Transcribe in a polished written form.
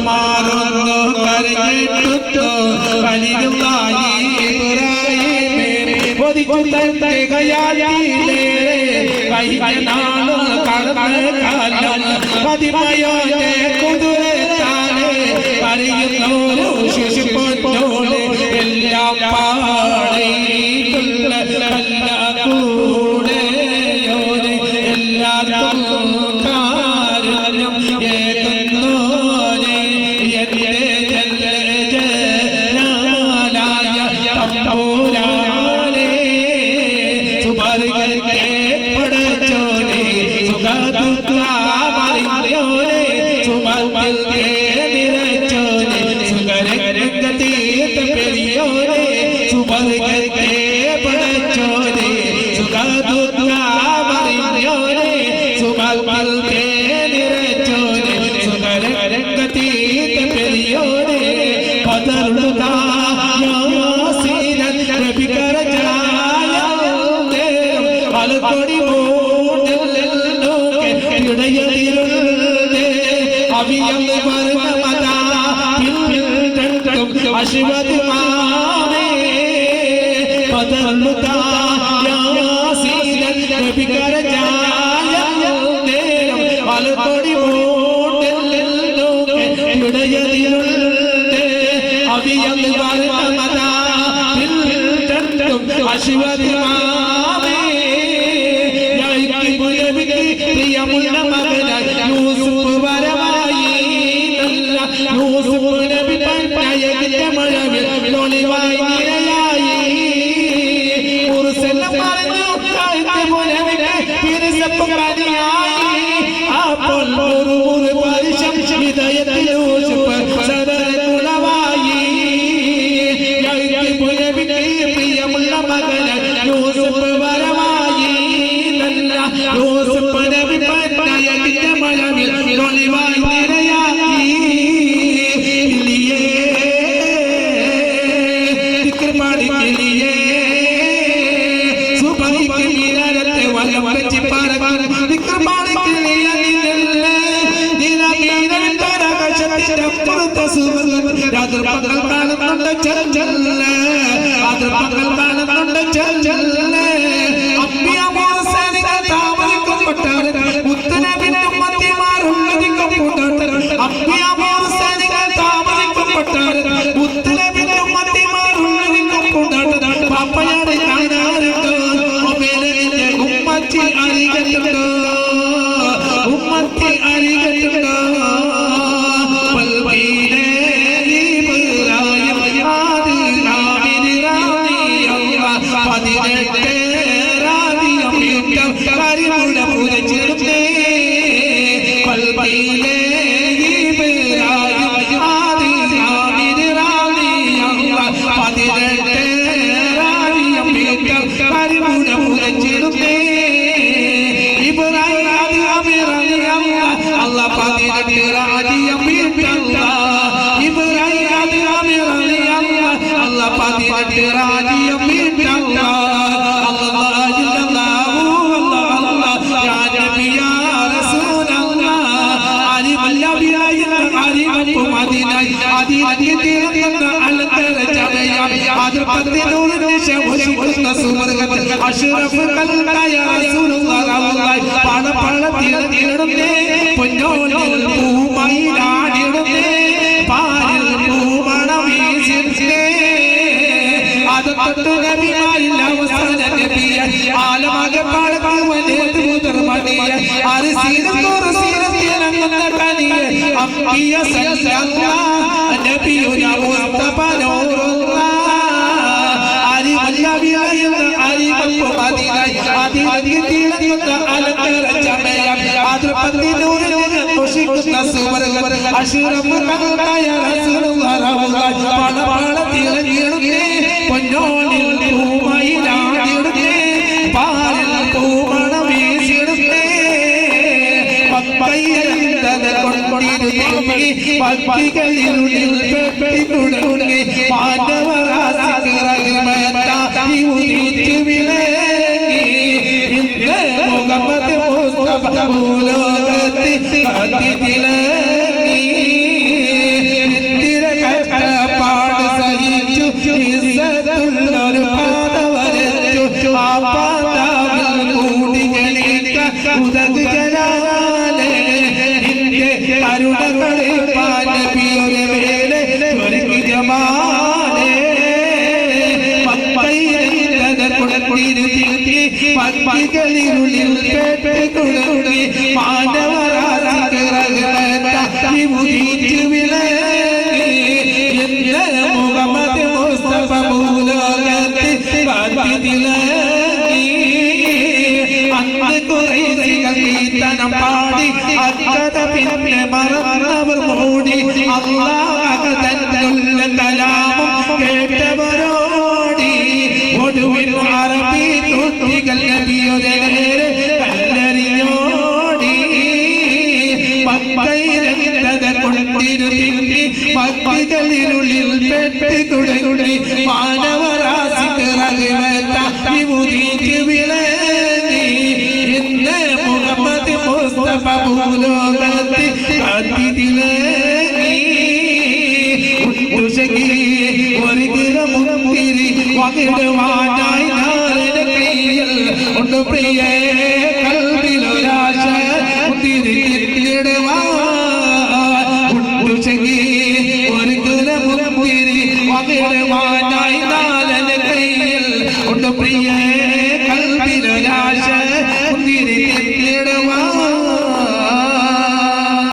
മാറുന്നു കരയിട്ടു കലിരുമായി കൈനാളു കടന്ന് കാലം പതിമയോടെ കുതിരത്താല് അറിയുന്നോരു ശിശുപ്പോലെ എല്ലാം പാടേക്കുള്ള കൂടെയോരെ എല്ലാവർക്കും കാര്യം ഏകുന്നോരെ എന്റെ ജലാലായ തമ്പുരാനെ സുബർഗത്തെ പടച്ചോനെ സുഖദുഃഖമറിയോനെ സുമർഗത്തെ നിറച്ചോനെ സുഖരംഗതീർത്ത പെരിയോനെ സുബർഗത്തെ പടച്ചോനെ സുഖദുഃഖമറിയോനെ സുമർഗത്തെ നിറച്ചോനെ സുഖരംഗതീർത്ത പെരിയോനെ പദറുക യാസീനൻ നബികര കൊടി മൂടലോക്കെ ഇടയതിരുന്നേ അവിയം വർണ്ണമതാ പിൻതണ്ടും അശ്വതി മാമേ പദർന്നുതാ യാസീനൻ നബികര ജായം അലകൊടി മൂടലോക്കെ ഇടയതിരുന്നേ അവിയം വർണ്ണമതാ പിൻതണ്ടും അശ്വതി പ്രിയമുള്ള മകനായി യൂസുഫ് വരമായി യൂസുഫ് നബി പട്ടയത്തിന്റെ മഴവിൽ ഒളിവായി നിരയായി മുർസലും പറഞ്ഞു അപ്പോൾ ഒരു പരിശം ഹൃദയത്തിൽ യൂസുഫ് സദരകുളവായി പ്രിയമുള്ള മകനായി യൂസുഫ് വരമായി യൂസുഫ് നബി പട്ടയത്തിന്റെ മഴവിൽ ഒളിവായി നിരയായി പാടിക്കിളിയേ സുബഹിക്ക് നിരത്തെ വലം വെച്ച് പാട അഷ്റഫ് കൽബയ റസൂലുള്ളാഹി പാടപ്പാടത്തിലിടുന്നേ പൊന്നോലിൽ പൂമയിലാടിടുന്നേ പാലിൽ പൂമണം വീശിടുന്നേ ആദത്തു നബിമാരിൽ അവസാന നബിയ ആലമക പാടക്കുവനേ ദൂതർമണിയ അർസീലത്തോർ സീലത്തിലങ്ങുന്ന കനിയ അംബിയ സല്ലല്ലാഹു നബിയുന മുസ്തഫ നൂറുല്ലാഹ് കരുണകളെ പാനബിയുടെ മേലെ ഒരുക്കി ജമാലേ പട്ടികളിരുളിൽ പേട്ടുകുടങ്ങി മാനവരാശിക്ക് ഉദിച്ചു വിളങ്ങി മുഹമ്മദ് മുസ്തഫ ഭൂലോകത്ത് തിളങ്ങി അന്ന് കുറേശികൾ കീർത്തനം പാടി അക്കഥ പിന്നെ മറന്നവർ മൂടി അല്ലാഹു തന്നുള്ള കലാമം കേട്ടവരോടി ഒടുവിൽ അറബി തൊട്ടികൾ നബിയുടെ നേരെ കല്ലെറിഞ്ഞോടി മക്കയിലെന്നത് കൊണ്ടിരുത്തി മക്കളിരുളിൽ പെട്ടുകുടങ്ങി മാനവരാശിക്ക് റഹ്മത്തായി ഉദിച്ചു വിളങ്ങി ഇന്ന് മുഹമ്മദ് മുസ്തഫ ഭൂലോകത്ത് അതിതിളങ്ങി ഒരു കിരമുത്തിരി വകിടുവാനായി നാളിന്റെ കയ്യിൽ ഉണ്ട് പ്രിയ കൽവിലൊരാശ തിരിച്ചിടുവാൻ ഒരു കിരമുത്തിരി വകിടുവാനായി നാളിന്റെ കയ്യിൽ ഉണ്ട് പ്രിയ